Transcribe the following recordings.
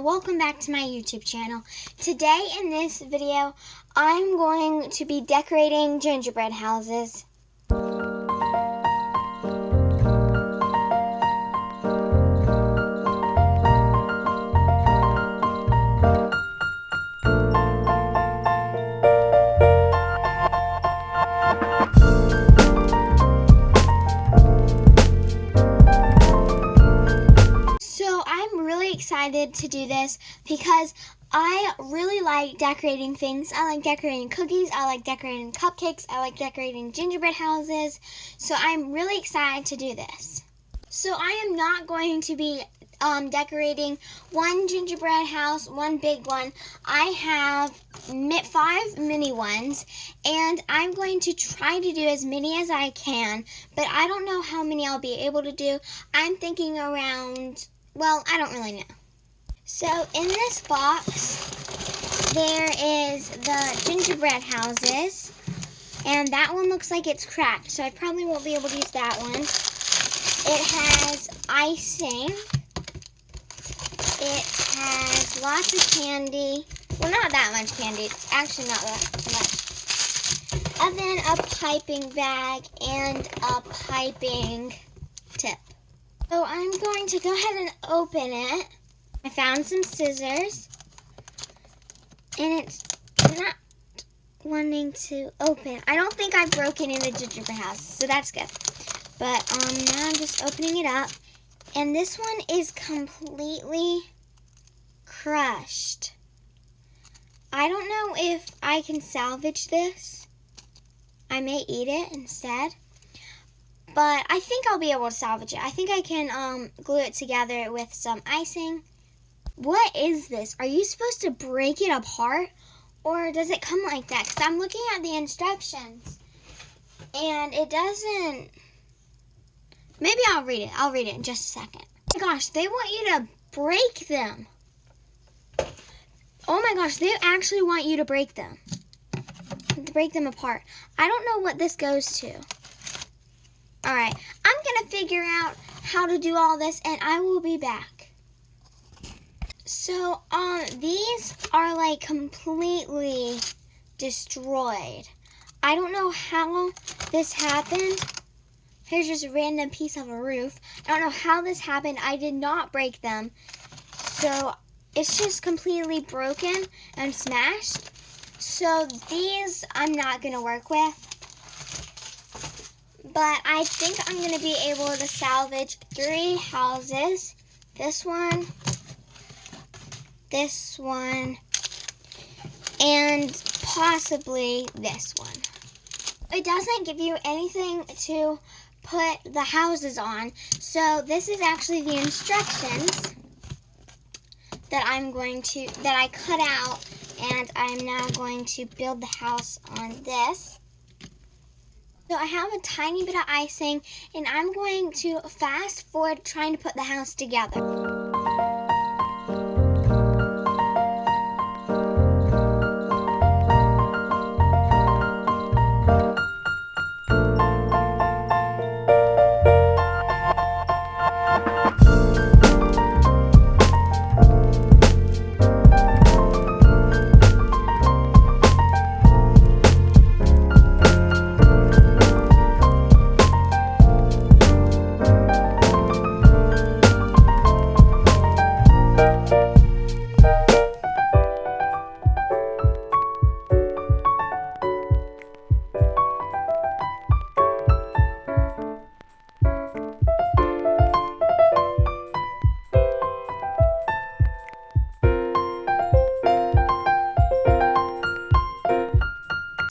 welcome back to my YouTube channel. Today in this video, I'm going to be decorating gingerbread houses. Excited to do this because I really like decorating things. I like decorating cookies, I like decorating cupcakes, I like decorating gingerbread houses. So I'm really excited to do this. So I am not going to be decorating one gingerbread house, one big one. I have 5 mini ones, and I'm going to try to do as many as I can, but I don't know how many I'll be able to do. I'm thinking around, well, I don't really know. So in this box, there is the gingerbread houses, and that one looks like it's cracked, so I probably won't be able to use that one. It has icing. It has lots of candy. Well, not that much candy. It's actually not that much. And then a piping bag and a piping tip. So I'm going to go ahead and open it. I found some scissors, and it's not wanting to open. I don't think I've broken in the gingerbread house, so that's good. But now I'm just opening it up, and this one is completely crushed. I don't know if I can salvage this. I may eat it instead. But I think I'll be able to salvage it. I think I can glue it together with some icing. What is this? Are you supposed to break it apart? Or does it come like that? Because I'm looking at the instructions, and it doesn't. Maybe I'll read it. I'll read it in just a second. Oh my gosh, they want you to break them. Oh my gosh, they actually want you to break them. To break them apart. I don't know what this goes to. Alright, I'm going to figure out how to do all this, and I will be back. So, these are like completely destroyed. I don't know how this happened. Here's just a random piece of a roof. I don't know how this happened. I did not break them. So, it's just completely broken and smashed. So, these I'm not going to work with. But I think I'm going to be able to salvage 3 houses. This one, and possibly this one. It doesn't give you anything to put the houses on. So this is actually the instructions that I cut out, and I'm now going to build the house on this. So I have a tiny bit of icing, and I'm going to fast forward trying to put the house together.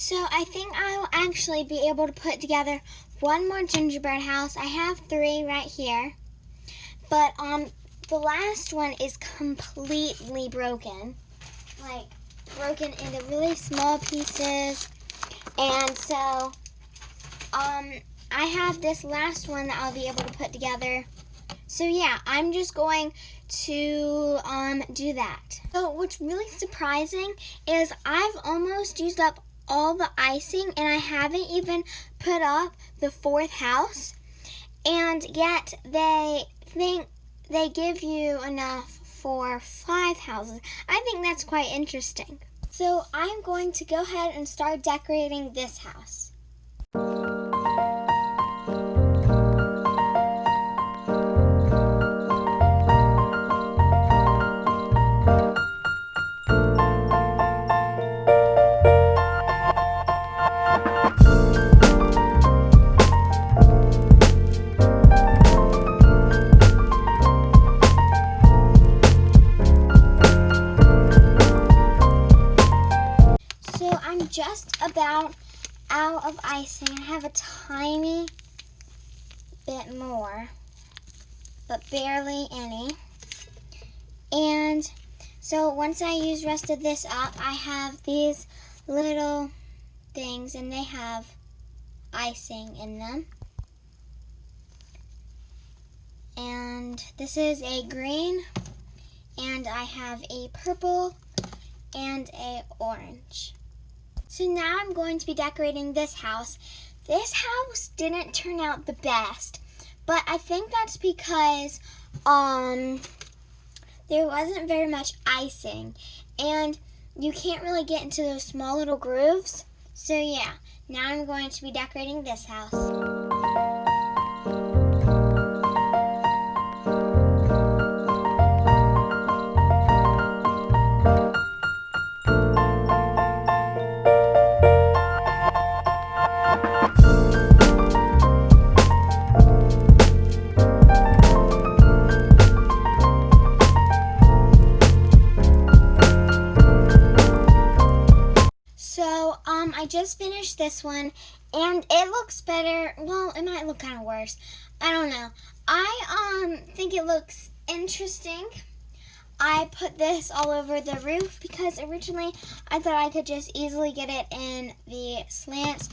So I think I'll actually be able to put together one more gingerbread house. I have 3 right here. But the last one is completely broken. Like, broken into really small pieces. And so I have this last one that I'll be able to put together. So yeah, I'm just going to do that. So what's really surprising is I've almost used up all the icing, and I haven't even put up the 4th house, and yet they think they give you enough for 5 houses. I think that's quite interesting. So I'm going to go ahead and start decorating this house. Just about out of icing. I have a tiny bit more, but barely any. And so once I use the rest of this up, I have these little things and they have icing in them. And this is a green, and I have a purple and a orange. So now I'm going to be decorating this house. This house didn't turn out the best, but I think that's because there wasn't very much icing, and you can't really get into those small little grooves. So yeah, now I'm going to be decorating this house. I just finished this one, and it looks better. Well, it might look kind of worse. I don't know. I think it looks interesting. I put this all over the roof because originally I thought I could just easily get it in the slants,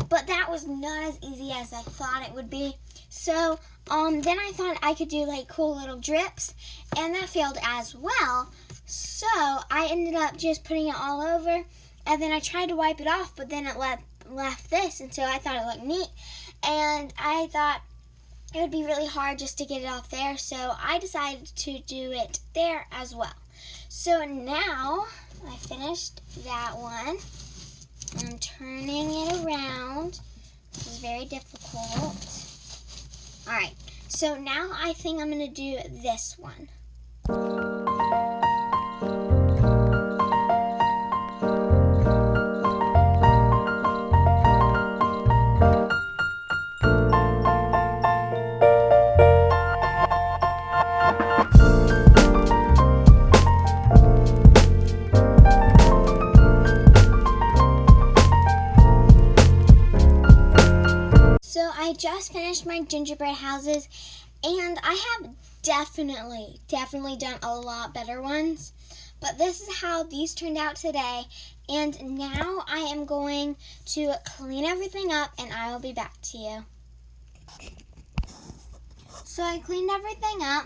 but that was not as easy as I thought it would be. So then I thought I could do like cool little drips, and that failed as well. So I ended up just putting it all over. And then I tried to wipe it off, but then it left this, and so I thought it looked neat. And I thought it would be really hard just to get it off there, so I decided to do it there as well. So now I finished that one. I'm turning it around. This is very difficult. All right, so now I think I'm going to do this one. I just finished my gingerbread houses, and I have definitely done a lot better ones, but this is how these turned out today. And now I am going to clean everything up, and I will be back to you. So I cleaned everything up,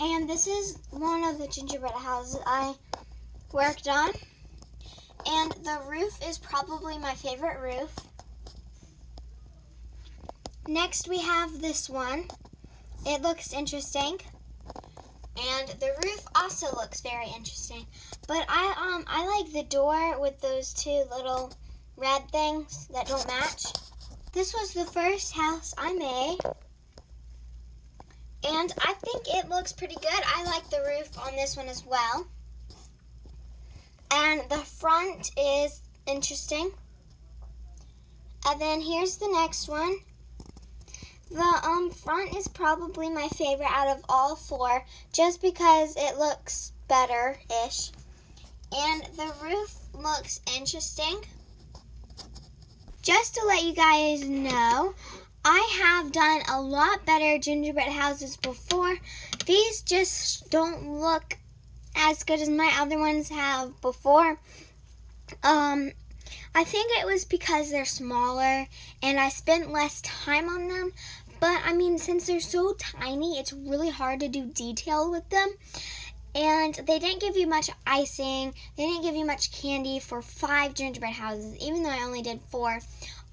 and this is one of the gingerbread houses I worked on, and the roof is probably my favorite roof. Next we have this one. It looks interesting, and the roof also looks very interesting. But I like the door with those two little red things that don't match. This was the first house I made, and I think it looks pretty good. I like the roof on this one as well, and the front is interesting. And then here's the next one. The front is probably my favorite out of all four, just because it looks better-ish. And the roof looks interesting. Just to let you guys know, I have done a lot better gingerbread houses before. These just don't look as good as my other ones have before. I think it was because they're smaller and I spent less time on them. But, I mean, since they're so tiny, it's really hard to do detail with them. And they didn't give you much icing. They didn't give you much candy for 5 gingerbread houses, even though I only did 4.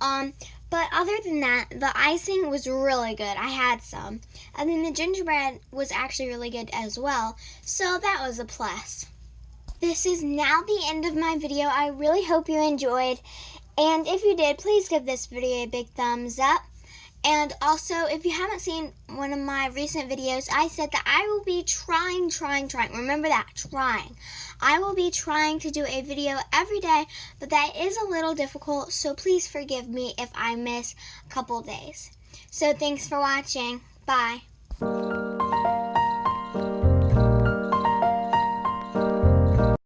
But other than that, the icing was really good. I had some. And then the gingerbread was actually really good as well. So that was a plus. This is now the end of my video. I really hope you enjoyed. And if you did, please give this video a big thumbs up. And also, if you haven't seen one of my recent videos, I said that I will be trying. Remember that, trying. I will be trying to do a video every day, but that is a little difficult, so please forgive me if I miss a couple days. So thanks for watching. Bye.